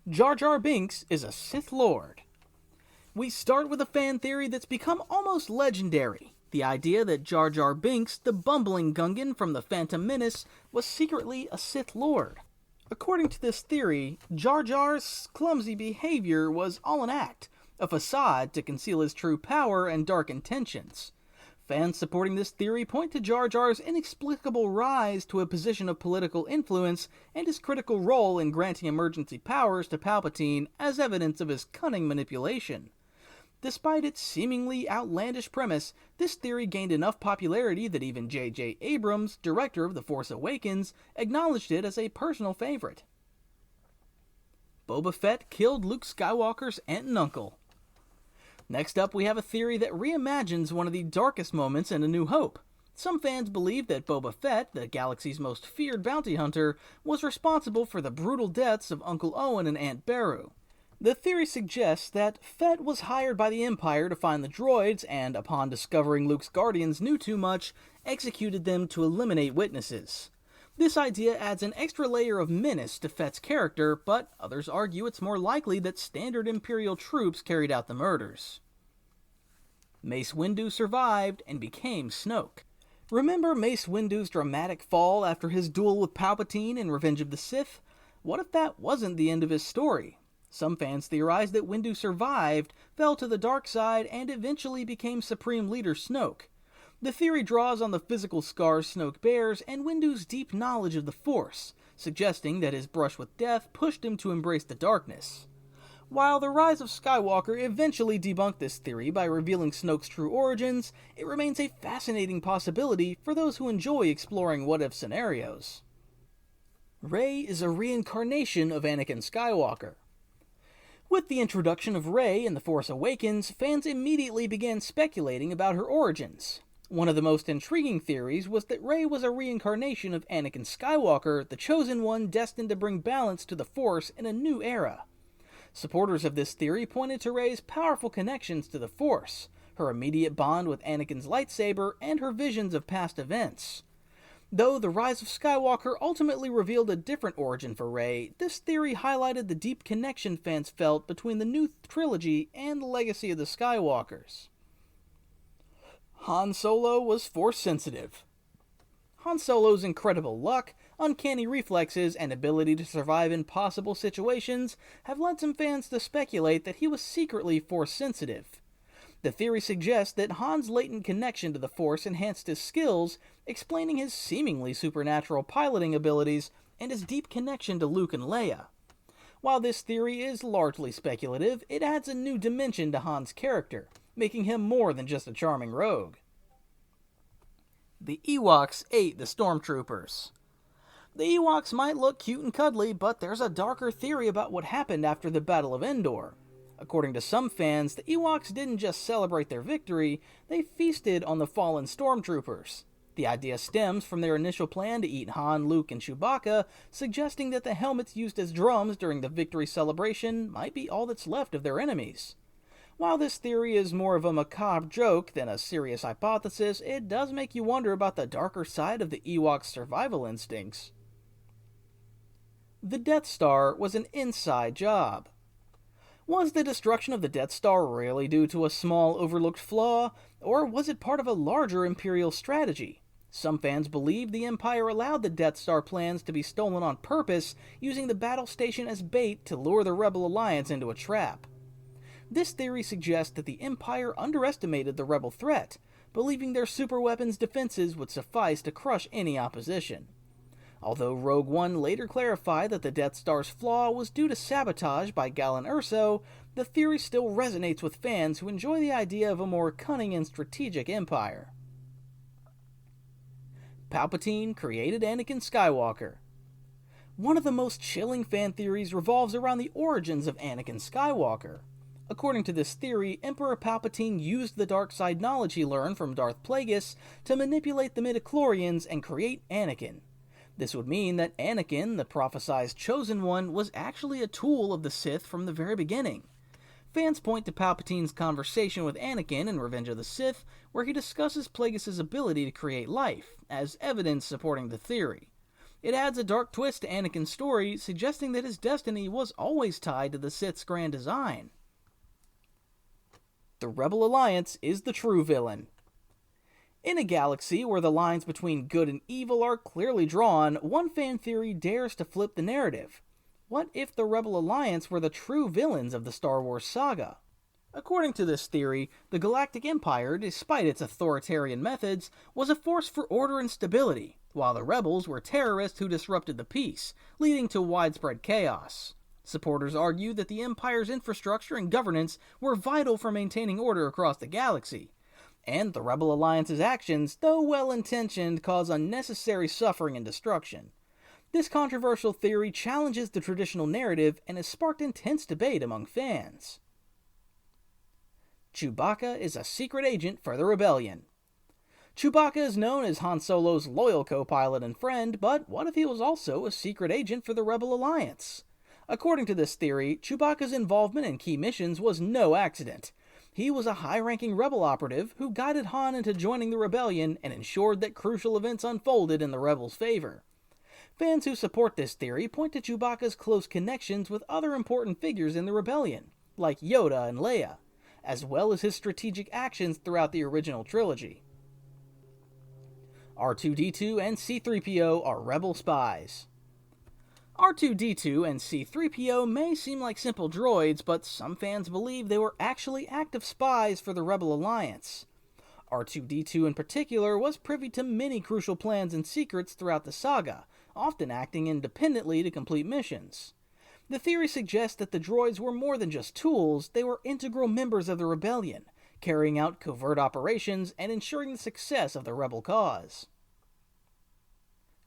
Jar Jar Binks is a Sith Lord. We start with a fan theory that's become almost legendary. The idea that Jar Jar Binks, the bumbling Gungan from the Phantom Menace, was secretly a Sith Lord. According to this theory, Jar Jar's clumsy behavior was all an act, a facade to conceal his true power and dark intentions. Fans supporting this theory point to Jar Jar's inexplicable rise to a position of political influence and his critical role in granting emergency powers to Palpatine as evidence of his cunning manipulation. Despite its seemingly outlandish premise, this theory gained enough popularity that even J.J. Abrams, director of The Force Awakens, acknowledged it as a personal favorite. Boba Fett killed Luke Skywalker's aunt and uncle. Next up, we have a theory that reimagines one of the darkest moments in A New Hope. Some fans believe that Boba Fett, the galaxy's most feared bounty hunter, was responsible for the brutal deaths of Uncle Owen and Aunt Beru. The theory suggests that Fett was hired by the Empire to find the droids and, upon discovering Luke's Guardians knew too much, executed them to eliminate witnesses. This idea adds an extra layer of menace to Fett's character, but others argue it's more likely that standard Imperial troops carried out the murders. Mace Windu survived and became Snoke. Remember Mace Windu's dramatic fall after his duel with Palpatine in Revenge of the Sith? What if that wasn't the end of his story? Some fans theorize that Windu survived, fell to the dark side, and eventually became Supreme Leader Snoke. The theory draws on the physical scars Snoke bears and Windu's deep knowledge of the Force, suggesting that his brush with death pushed him to embrace the darkness. While The Rise of Skywalker eventually debunked this theory by revealing Snoke's true origins, it remains a fascinating possibility for those who enjoy exploring what-if scenarios. Rey is a reincarnation of Anakin Skywalker. With the introduction of Rey in The Force Awakens, fans immediately began speculating about her origins. One of the most intriguing theories was that Rey was a reincarnation of Anakin Skywalker, the Chosen One destined to bring balance to the Force in a new era. Supporters of this theory pointed to Rey's powerful connections to the Force, her immediate bond with Anakin's lightsaber, and her visions of past events. Though The Rise of Skywalker ultimately revealed a different origin for Rey, this theory highlighted the deep connection fans felt between the new trilogy and the legacy of the Skywalkers. Han Solo was Force-sensitive. Han Solo's incredible luck, uncanny reflexes, and ability to survive impossible situations have led some fans to speculate that he was secretly Force-sensitive. The theory suggests that Han's latent connection to the Force enhanced his skills, explaining his seemingly supernatural piloting abilities and his deep connection to Luke and Leia. While this theory is largely speculative, it adds a new dimension to Han's character, making him more than just a charming rogue. The Ewoks ate the Stormtroopers. The Ewoks might look cute and cuddly, but there's a darker theory about what happened after the Battle of Endor. According to some fans, the Ewoks didn't just celebrate their victory, they feasted on the fallen Stormtroopers. The idea stems from their initial plan to eat Han, Luke, and Chewbacca, suggesting that the helmets used as drums during the victory celebration might be all that's left of their enemies. While this theory is more of a macabre joke than a serious hypothesis, it does make you wonder about the darker side of the Ewoks' survival instincts. The Death Star was an inside job. Was the destruction of the Death Star really due to a small overlooked flaw, or was it part of a larger Imperial strategy? Some fans believe the Empire allowed the Death Star plans to be stolen on purpose, using the battle station as bait to lure the Rebel Alliance into a trap. This theory suggests that the Empire underestimated the Rebel threat, believing their superweapons defenses would suffice to crush any opposition. Although Rogue One later clarified that the Death Star's flaw was due to sabotage by Galen Erso, the theory still resonates with fans who enjoy the idea of a more cunning and strategic empire. Palpatine created Anakin Skywalker. One of the most chilling fan theories revolves around the origins of Anakin Skywalker. According to this theory, Emperor Palpatine used the dark side knowledge he learned from Darth Plagueis to manipulate the midichlorians and create Anakin. This would mean that Anakin, the prophesized Chosen One, was actually a tool of the Sith from the very beginning. Fans point to Palpatine's conversation with Anakin in Revenge of the Sith, where he discusses Plagueis' ability to create life, as evidence supporting the theory. It adds a dark twist to Anakin's story, suggesting that his destiny was always tied to the Sith's grand design. The Rebel Alliance is the true villain. In a galaxy where the lines between good and evil are clearly drawn, one fan theory dares to flip the narrative. What if the Rebel Alliance were the true villains of the Star Wars saga? According to this theory, the Galactic Empire, despite its authoritarian methods, was a force for order and stability, while the rebels were terrorists who disrupted the peace, leading to widespread chaos. Supporters argue that the Empire's infrastructure and governance were vital for maintaining order across the galaxy, and the Rebel Alliance's actions, though well-intentioned, cause unnecessary suffering and destruction. This controversial theory challenges the traditional narrative and has sparked intense debate among fans. Chewbacca is a secret agent for the Rebellion. Chewbacca is known as Han Solo's loyal co-pilot and friend, but what if he was also a secret agent for the Rebel Alliance? According to this theory, Chewbacca's involvement in key missions was no accident. He was a high-ranking rebel operative who guided Han into joining the rebellion and ensured that crucial events unfolded in the rebels' favor. Fans who support this theory point to Chewbacca's close connections with other important figures in the rebellion, like Yoda and Leia, as well as his strategic actions throughout the original trilogy. R2-D2 and C-3PO are rebel spies. R2-D2 and C-3PO may seem like simple droids, but some fans believe they were actually active spies for the Rebel Alliance. R2-D2 in particular was privy to many crucial plans and secrets throughout the saga, often acting independently to complete missions. The theory suggests that the droids were more than just tools, they were integral members of the rebellion, carrying out covert operations and ensuring the success of the rebel cause.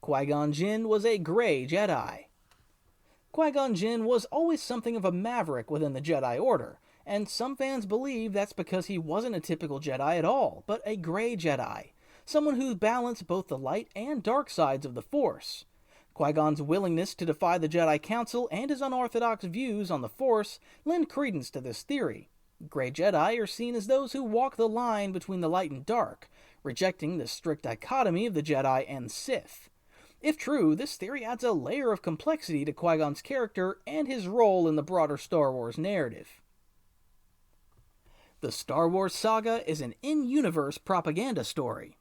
Qui-Gon Jinn was a gray Jedi. Qui-Gon Jinn was always something of a maverick within the Jedi Order, and some fans believe that's because he wasn't a typical Jedi at all, but a gray Jedi, someone who balanced both the light and dark sides of the Force. Qui-Gon's willingness to defy the Jedi Council and his unorthodox views on the Force lend credence to this theory. Gray Jedi are seen as those who walk the line between the light and dark, rejecting the strict dichotomy of the Jedi and Sith. If true, this theory adds a layer of complexity to Qui-Gon's character and his role in the broader Star Wars narrative. The Star Wars saga is an in-universe propaganda story.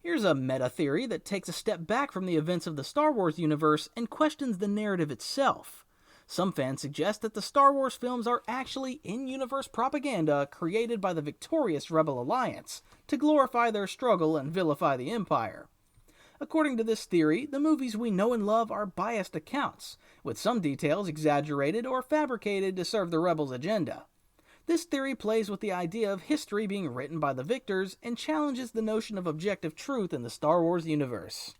Here's a meta-theory that takes a step back from the events of the Star Wars universe and questions the narrative itself. Some fans suggest that the Star Wars films are actually in-universe propaganda created by the victorious Rebel Alliance to glorify their struggle and vilify the Empire. According to this theory, the movies we know and love are biased accounts, with some details exaggerated or fabricated to serve the Rebels' agenda. This theory plays with the idea of history being written by the victors and challenges the notion of objective truth in the Star Wars universe.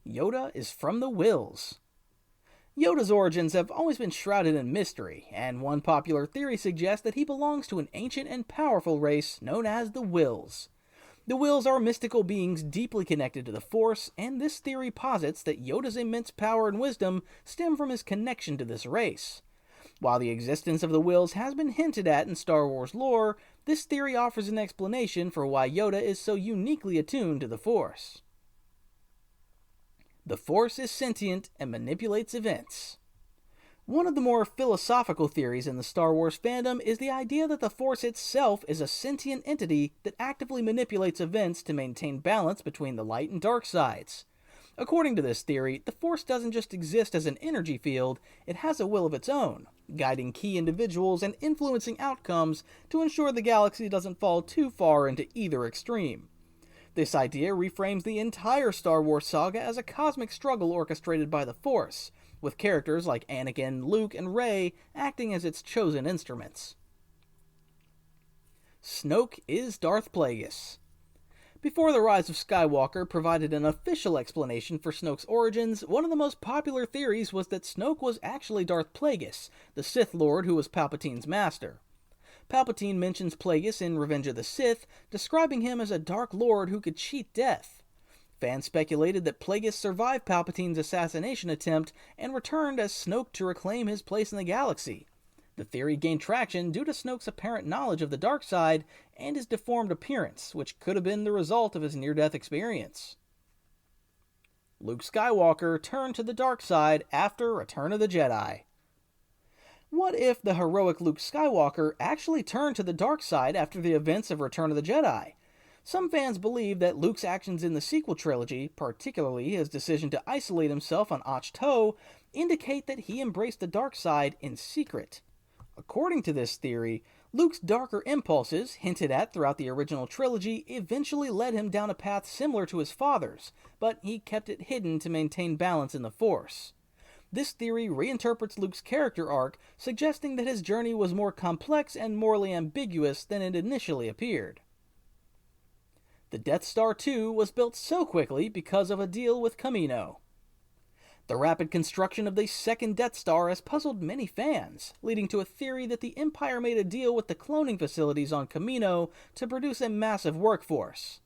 Yoda is from the Whills. Yoda's origins have always been shrouded in mystery, and one popular theory suggests that he belongs to an ancient and powerful race known as the Whills. The Whills are mystical beings deeply connected to the Force, and this theory posits that Yoda's immense power and wisdom stem from his connection to this race. While the existence of the Whills has been hinted at in Star Wars lore, this theory offers an explanation for why Yoda is so uniquely attuned to the Force. The Force is sentient and manipulates events. One of the more philosophical theories in the Star Wars fandom is the idea that the Force itself is a sentient entity that actively manipulates events to maintain balance between the light and dark sides. According to this theory, the Force doesn't just exist as an energy field, it has a will of its own, guiding key individuals and influencing outcomes to ensure the galaxy doesn't fall too far into either extreme. This idea reframes the entire Star Wars saga as a cosmic struggle orchestrated by the Force, with characters like Anakin, Luke, and Rey acting as its chosen instruments. Snoke is Darth Plagueis. Before the Rise of Skywalker provided an official explanation for Snoke's origins, one of the most popular theories was that Snoke was actually Darth Plagueis, the Sith Lord who was Palpatine's master. Palpatine mentions Plagueis in Revenge of the Sith, describing him as a Dark Lord who could cheat death. Fans speculated that Plagueis survived Palpatine's assassination attempt and returned as Snoke to reclaim his place in the galaxy. The theory gained traction due to Snoke's apparent knowledge of the dark side and his deformed appearance, which could have been the result of his near-death experience. Luke Skywalker turned to the dark side after Return of the Jedi. What if the heroic Luke Skywalker actually turned to the dark side after the events of Return of the Jedi? Some fans believe that Luke's actions in the sequel trilogy, particularly his decision to isolate himself on Ahch-To, indicate that he embraced the dark side in secret. According to this theory, Luke's darker impulses, hinted at throughout the original trilogy, eventually led him down a path similar to his father's, but he kept it hidden to maintain balance in the Force. This theory reinterprets Luke's character arc, suggesting that his journey was more complex and morally ambiguous than it initially appeared. The Death Star 2 was built so quickly because of a deal with Kamino. The rapid construction of the second Death Star has puzzled many fans, leading to a theory that the Empire made a deal with the cloning facilities on Kamino to produce a massive workforce.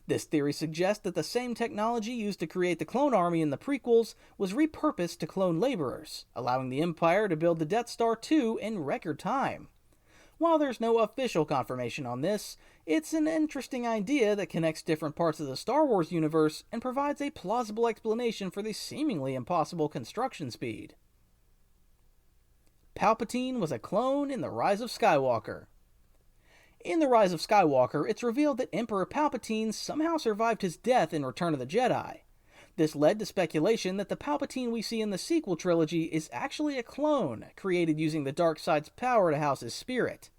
This theory suggests that the same technology used to create the clone army in the prequels was repurposed to clone laborers, allowing the Empire to build the Death Star 2 in record time. While there's no official confirmation on this, it's an interesting idea that connects different parts of the Star Wars universe and provides a plausible explanation for the seemingly impossible construction speed. Palpatine was a clone in The Rise of Skywalker. In The Rise of Skywalker, it's revealed that Emperor Palpatine somehow survived his death in Return of the Jedi. This led to speculation that the Palpatine we see in the sequel trilogy is actually a clone, created using the dark side's power to house his spirit.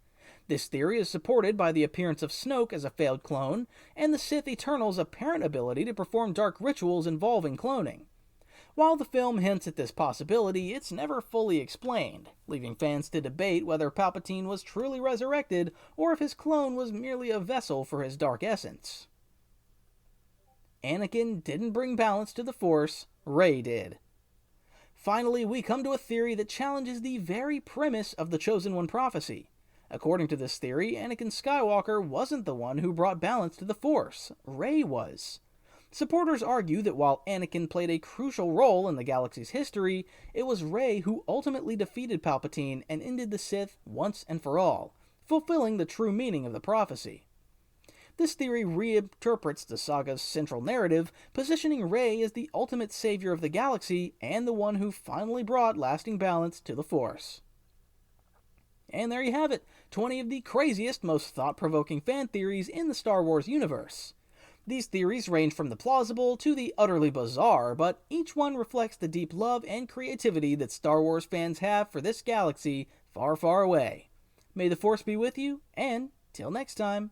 This theory is supported by the appearance of Snoke as a failed clone, and the Sith Eternal's apparent ability to perform dark rituals involving cloning. While the film hints at this possibility, it's never fully explained, leaving fans to debate whether Palpatine was truly resurrected or if his clone was merely a vessel for his dark essence. Anakin didn't bring balance to the Force, Rey did. Finally, we come to a theory that challenges the very premise of the Chosen One prophecy. According to this theory, Anakin Skywalker wasn't the one who brought balance to the Force, Rey was. Supporters argue that while Anakin played a crucial role in the galaxy's history, it was Rey who ultimately defeated Palpatine and ended the Sith once and for all, fulfilling the true meaning of the prophecy. This theory reinterprets the saga's central narrative, positioning Rey as the ultimate savior of the galaxy and the one who finally brought lasting balance to the Force. And there you have it, 20 of the craziest, most thought-provoking fan theories in the Star Wars universe. These theories range from the plausible to the utterly bizarre, but each one reflects the deep love and creativity that Star Wars fans have for this galaxy far, far away. May the Force be with you, and till next time.